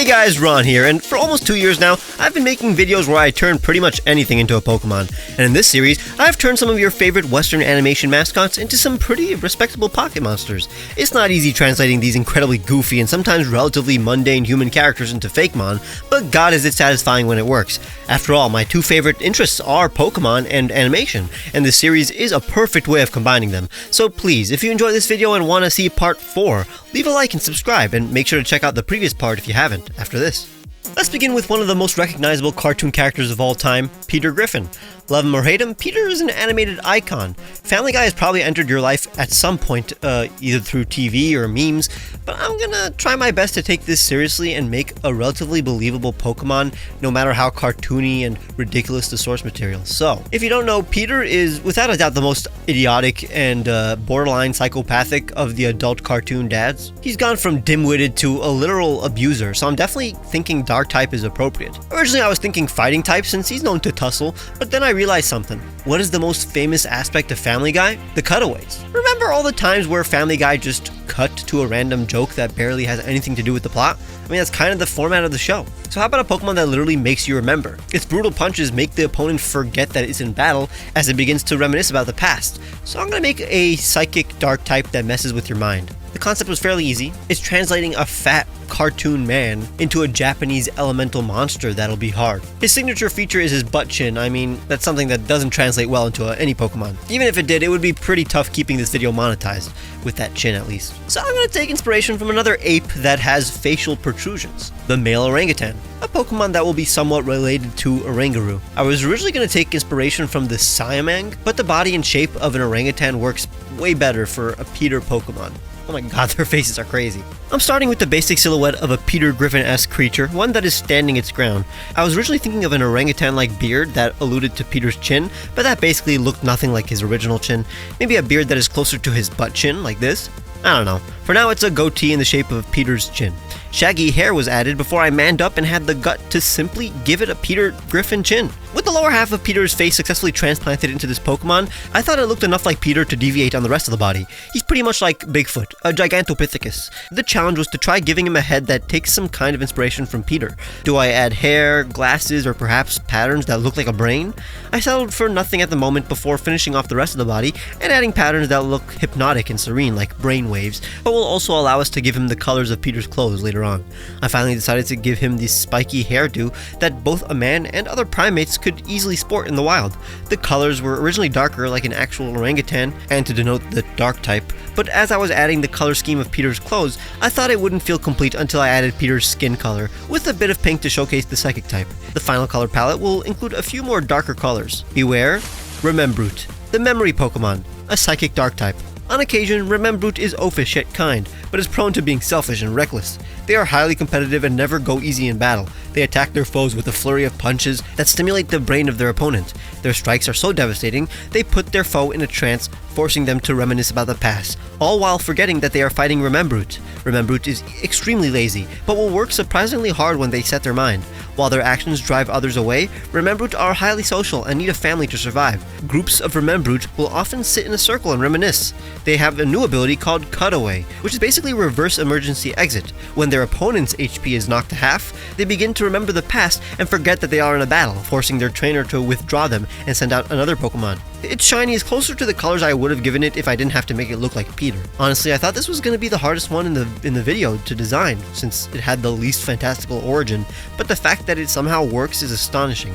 Hey guys, Ron here, and for almost 2 years now, I've been making videos where I turn pretty much anything into a Pokemon. And in this series, I've turned some of your favorite Western animation mascots into some pretty respectable pocket monsters. It's not easy translating these incredibly goofy and sometimes relatively mundane human characters into Fakemon, but god is it satisfying when it works. After all, my two favorite interests are Pokemon and animation, and this series is a perfect way of combining them. So please, if you enjoyed this video and want to see part 4, leave a like and subscribe, and make sure to check out the previous part if you haven't after this. Let's begin with one of the most recognizable cartoon characters of all time, Peter Griffin. Love him or hate him, Peter is an animated icon. Family Guy has probably entered your life at some point, either through TV or memes, but I'm gonna try my best to take this seriously and make a relatively believable Pokemon, no matter how cartoony and ridiculous the source material. So, if you don't know, Peter is without a doubt the most idiotic and borderline psychopathic of the adult cartoon dads. He's gone from dim-witted to a literal abuser, so I'm definitely thinking Dark type is appropriate. Originally I was thinking Fighting type since he's known to tussle, but then I realized something. What is the most famous aspect of Family Guy? The cutaways. Remember all the times where Family Guy just cut to a random joke that barely has anything to do with the plot? I mean, that's kind of the format of the show. So how about a Pokemon that literally makes you remember? Its brutal punches make the opponent forget that it's in battle as it begins to reminisce about the past. So I'm gonna make a Psychic Dark type that messes with your mind. The concept was fairly easy. It's translating a fat cartoon man into a Japanese elemental monster that'll be hard. His signature feature is his butt chin. I mean, that's something that doesn't translate well into any Pokemon. Even if it did, it would be pretty tough keeping this video monetized, with that chin at least. So I'm gonna take inspiration from another ape that has facial protrusions, the male orangutan, a Pokemon that will be somewhat related to Oranguru. I was originally gonna take inspiration from the Siamang, but the body and shape of an orangutan works way better for a Peter Pokemon. Oh my god, their faces are crazy. I'm starting with the basic silhouette of a Peter Griffin-esque creature, one that is standing its ground. I was originally thinking of an orangutan-like beard that alluded to Peter's chin, but that basically looked nothing like his original chin. Maybe a beard that is closer to his butt chin, like this? I don't know. For now, it's a goatee in the shape of Peter's chin. Shaggy hair was added before I manned up and had the gut to simply give it a Peter Griffin chin. With the lower half of Peter's face successfully transplanted into this Pokemon, I thought it looked enough like Peter to deviate on the rest of the body. He's pretty much like Bigfoot, a Gigantopithecus. The challenge was to try giving him a head that takes some kind of inspiration from Peter. Do I add hair, glasses, or perhaps patterns that look like a brain? I settled for nothing at the moment before finishing off the rest of the body and adding patterns that look hypnotic and serene like brain waves, but will also allow us to give him the colors of Peter's clothes later on. I finally decided to give him this spiky hairdo that both a man and other primates could easily sport in the wild. The colors were originally darker like an actual orangutan and to denote the dark type, but as I was adding the color scheme of Peter's clothes, I thought it wouldn't feel complete until I added Peter's skin color with a bit of pink to showcase the psychic type. The final color palette will include a few more darker colors. Beware, Remembrute, the memory Pokemon, a psychic dark type. On occasion, Remembrute is oafish yet kind, but is prone to being selfish and reckless. They are highly competitive and never go easy in battle. They attack their foes with a flurry of punches that stimulate the brain of their opponent. Their strikes are so devastating, they put their foe in a trance, forcing them to reminisce about the past, all while forgetting that they are fighting Remembrute. Remembrute is extremely lazy, but will work surprisingly hard when they set their mind. While their actions drive others away, Remembrute are highly social and need a family to survive. Groups of Remembrute will often sit in a circle and reminisce. They have a new ability called Cutaway, which is basically reverse emergency exit. When their opponent's HP is knocked to half, they begin to remember the past and forget that they are in a battle, forcing their trainer to withdraw them and send out another Pokemon. Its shiny is closer to the colors I would have given it if I didn't have to make it look like Peter. Honestly, I thought this was going to be the hardest one in the video to design, since it had the least fantastical origin, but the fact that it somehow works is astonishing.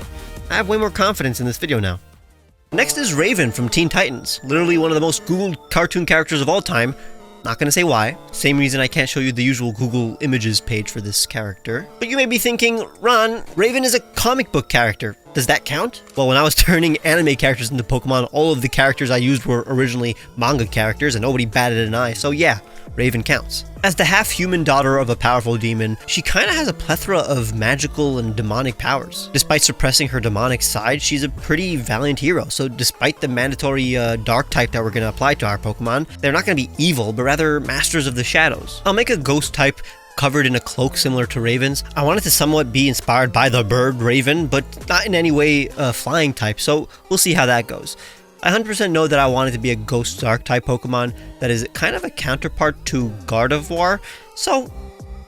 I have way more confidence in this video now. Next is Raven from Teen Titans, literally one of the most Googled cartoon characters of all time. Not gonna say why. Same reason I can't show you the usual Google Images page for this character. But you may be thinking, Ron, Raven is a comic book character. Does that count? Well, when I was turning anime characters into Pokemon, all of the characters I used were originally manga characters and nobody batted an eye, so yeah, Raven counts. As the half-human daughter of a powerful demon, she kinda has a plethora of magical and demonic powers. Despite suppressing her demonic side, she's a pretty valiant hero, so despite the mandatory dark type that we're gonna apply to our Pokemon, they're not gonna be evil, but rather masters of the shadows. I'll make a ghost type covered in a cloak similar to Raven's. I wanted to somewhat be inspired by the bird Raven, but not in any way a flying type, so we'll see how that goes. I 100% know that I want it to be a Ghost Dark type Pokemon that is kind of a counterpart to Gardevoir, so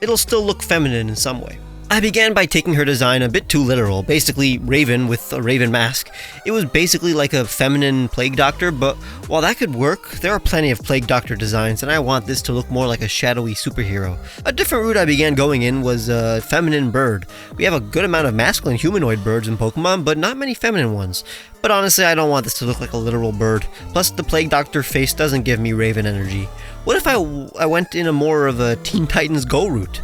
it'll still look feminine in some way. I began by taking her design a bit too literal, basically Raven with a raven mask. It was basically like a feminine plague doctor, but while that could work, there are plenty of plague doctor designs, and I want this to look more like a shadowy superhero. A different route I began going in was a feminine bird. We have a good amount of masculine humanoid birds in Pokemon, but not many feminine ones. But honestly, I don't want this to look like a literal bird. Plus, the Plague Doctor face doesn't give me Raven energy. What if I went in a more of a Teen Titans Go route?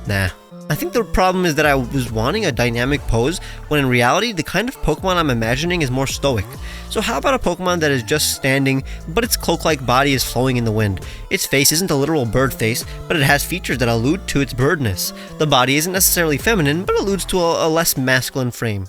Nah. I think the problem is that I was wanting a dynamic pose, when in reality, the kind of Pokemon I'm imagining is more stoic. So how about a Pokemon that is just standing, but its cloak-like body is flowing in the wind? Its face isn't a literal bird face, but it has features that allude to its birdness. The body isn't necessarily feminine, but alludes to a less masculine frame.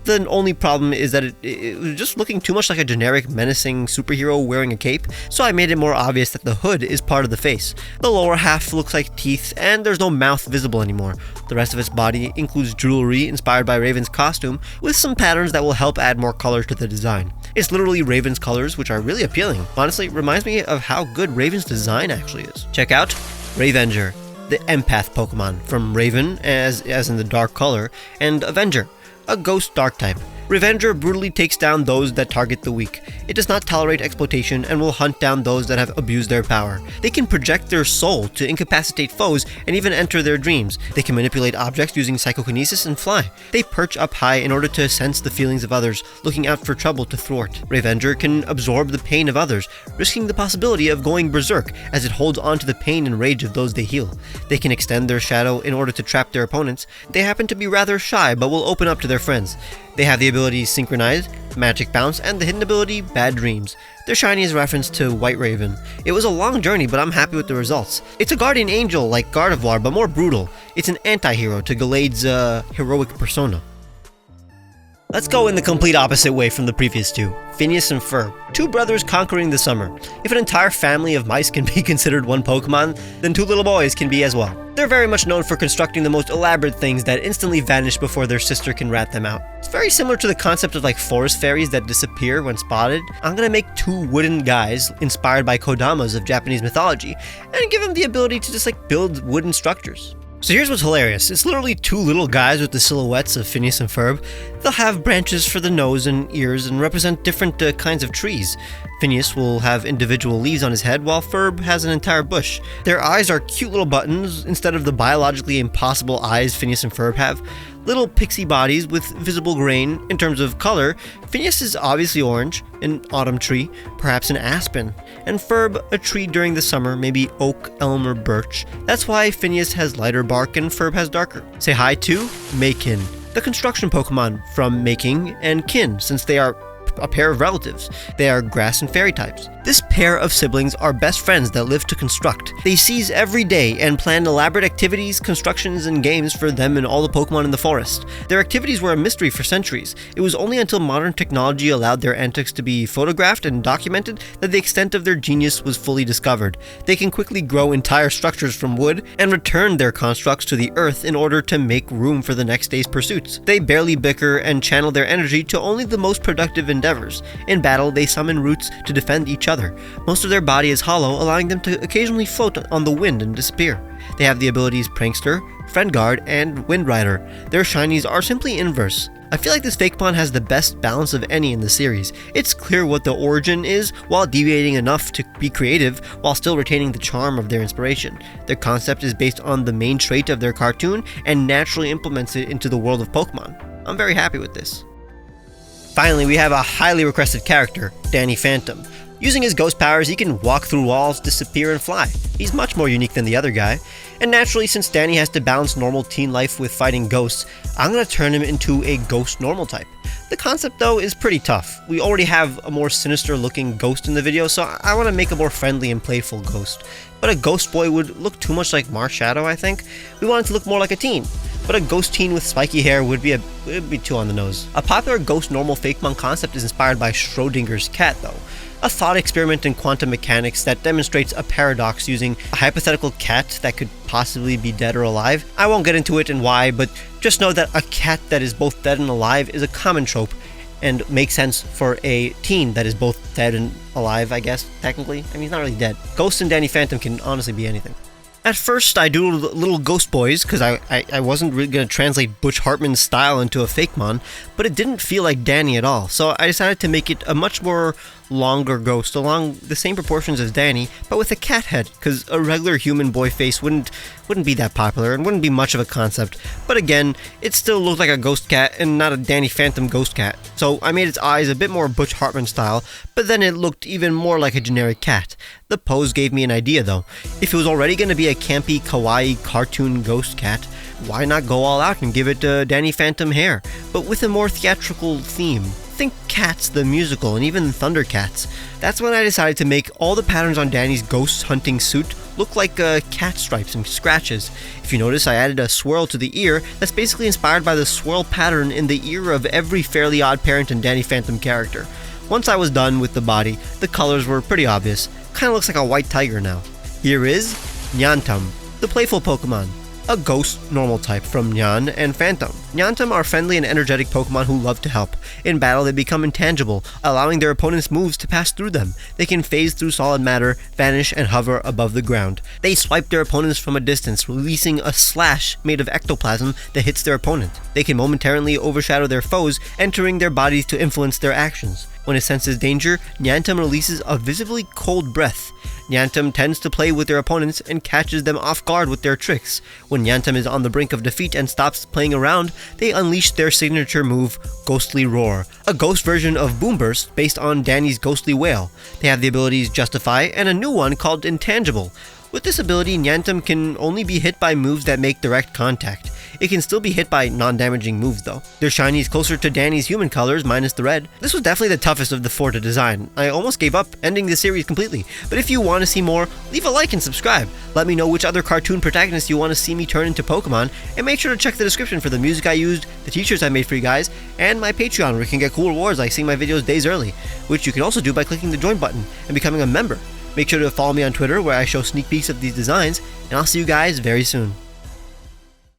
The only problem is that it was just looking too much like a generic menacing superhero wearing a cape, so I made it more obvious that the hood is part of the face. The lower half looks like teeth, and there's no mouth visible anymore. The rest of its body includes jewelry inspired by Raven's costume, with some patterns that will help add more color to the design. It's literally Raven's colors, which are really appealing. Honestly, it reminds me of how good Raven's design actually is. Check out Ravenger, the empath Pokemon, from Raven, as in the dark color, and Avenger, a ghost dark type. Revenger brutally takes down those that target the weak. It does not tolerate exploitation and will hunt down those that have abused their power. They can project their soul to incapacitate foes and even enter their dreams. They can manipulate objects using psychokinesis and fly. They perch up high in order to sense the feelings of others, looking out for trouble to thwart. Revenger can absorb the pain of others, risking the possibility of going berserk as it holds on to the pain and rage of those they heal. They can extend their shadow in order to trap their opponents. They happen to be rather shy but will open up to their friends. They have the ability Synchronize, Magic Bounce, and the hidden ability Bad Dreams. Their shiny is a reference to White Raven. It was a long journey, but I'm happy with the results. It's a guardian angel like Gardevoir, but more brutal. It's an anti-hero to Gallade's heroic persona. Let's go in the complete opposite way from the previous two. Phineas and Ferb, two brothers conquering the summer. If an entire family of mice can be considered one Pokemon, then two little boys can be as well. They're very much known for constructing the most elaborate things that instantly vanish before their sister can rat them out. It's very similar to the concept of like forest fairies that disappear when spotted. I'm gonna make two wooden guys inspired by Kodamas of Japanese mythology and give them the ability to just like build wooden structures. So here's what's hilarious. It's literally two little guys with the silhouettes of Phineas and Ferb. They'll have branches for the nose and ears and represent different kinds of trees. Phineas will have individual leaves on his head, while Ferb has an entire bush. Their eyes are cute little buttons instead of the biologically impossible eyes Phineas and Ferb have. Little pixie bodies with visible grain. In terms of color, Phineas is obviously orange, an autumn tree, perhaps an aspen, and Ferb a tree during the summer, maybe oak, elm, or birch. That's why Phineas has lighter bark and Ferb has darker. Say hi to Maykin, the construction Pokemon from Making and Kin, since they are a pair of relatives. They are grass and fairy types. This pair of siblings are best friends that live to construct. They seize every day and plan elaborate activities, constructions, and games for them and all the Pokemon in the forest. Their activities were a mystery for centuries. It was only until modern technology allowed their antics to be photographed and documented that the extent of their genius was fully discovered. They can quickly grow entire structures from wood and return their constructs to the earth in order to make room for the next day's pursuits. They barely bicker and channel their energy to only the most productive endeavors. In battle, they summon roots to defend each other. Most of their body is hollow, allowing them to occasionally float on the wind and disappear. They have the abilities Prankster, Friend Guard, and Wind Rider. Their shinies are simply inverse. I feel like this Fakemon has the best balance of any in the series. It's clear what the origin is, while deviating enough to be creative, while still retaining the charm of their inspiration. Their concept is based on the main trait of their cartoon, and naturally implements it into the world of Pokemon. I'm very happy with this. Finally, we have a highly requested character, Danny Phantom. Using his ghost powers, he can walk through walls, disappear, and fly. He's much more unique than the other guy. And naturally, since Danny has to balance normal teen life with fighting ghosts, I'm going to turn him into a ghost normal type. The concept, though, is pretty tough. We already have a more sinister looking ghost in the video, so I want to make a more friendly and playful ghost. But a ghost boy would look too much like Marshadow, I think. We want it to look more like a teen. But a ghost teen with spiky hair would be too on the nose. A popular ghost normal Fakemon concept is inspired by Schrodinger's cat, though. A thought experiment in quantum mechanics that demonstrates a paradox using a hypothetical cat that could possibly be dead or alive. I won't get into it and why, but just know that a cat that is both dead and alive is a common trope and makes sense for a teen that is both dead and alive, I guess, technically. I mean, he's not really dead. Ghost and Danny Phantom can honestly be anything. At first, I doodled little ghost boys because I wasn't really going to translate Butch Hartman's style into a Fakemon, but it didn't feel like Danny at all, so I decided to make it a much more longer ghost along the same proportions as Danny, but with a cat head, because a regular human boy face wouldn't be that popular and wouldn't be much of a concept. But again, it still looked like a ghost cat and not a Danny Phantom ghost cat, so I made its eyes a bit more Butch Hartman style, but then it looked even more like a generic cat. The pose gave me an idea though. If it was already going to be a campy, kawaii, cartoon ghost cat, why not go all out and give it Danny Phantom hair, but with a more theatrical theme? Think Cats the musical and even Thundercats. That's when I decided to make all the patterns on Danny's ghost hunting suit look like cat stripes and scratches. If you notice, I added a swirl to the ear that's basically inspired by the swirl pattern in the ear of every Fairly Odd Parent and Danny Phantom character. Once I was done with the body, the colors were pretty obvious. Kinda looks like a white tiger now. Here is Nyantum, the playful Pokemon. A ghost normal type from Nyan and Phantom. Nyantum are friendly and energetic Pokemon who love to help. In battle, they become intangible, allowing their opponent's moves to pass through them. They can phase through solid matter, vanish, and hover above the ground. They swipe their opponents from a distance, releasing a slash made of ectoplasm that hits their opponent. They can momentarily overshadow their foes, entering their bodies to influence their actions. When it senses danger, Nyantum releases a visibly cold breath. Nyantum tends to play with their opponents and catches them off guard with their tricks. When Nyantum is on the brink of defeat and stops playing around, they unleash their signature move, Ghostly Roar, a ghost version of Boomburst based on Danny's Ghostly Wail. They have the abilities Justify and a new one called Intangible. With this ability, Nyantum can only be hit by moves that make direct contact. It can still be hit by non-damaging moves though. Their shiny is closer to Danny's human colors, minus the red. This was definitely the toughest of the four to design. I almost gave up, ending the series completely. But if you want to see more, leave a like and subscribe. Let me know which other cartoon protagonists you want to see me turn into Pokemon, and make sure to check the description for the music I used, the t-shirts I made for you guys, and my Patreon where you can get cool rewards like seeing my videos days early, which you can also do by clicking the join button and becoming a member. Make sure to follow me on Twitter where I show sneak peeks of these designs, and I'll see you guys very soon.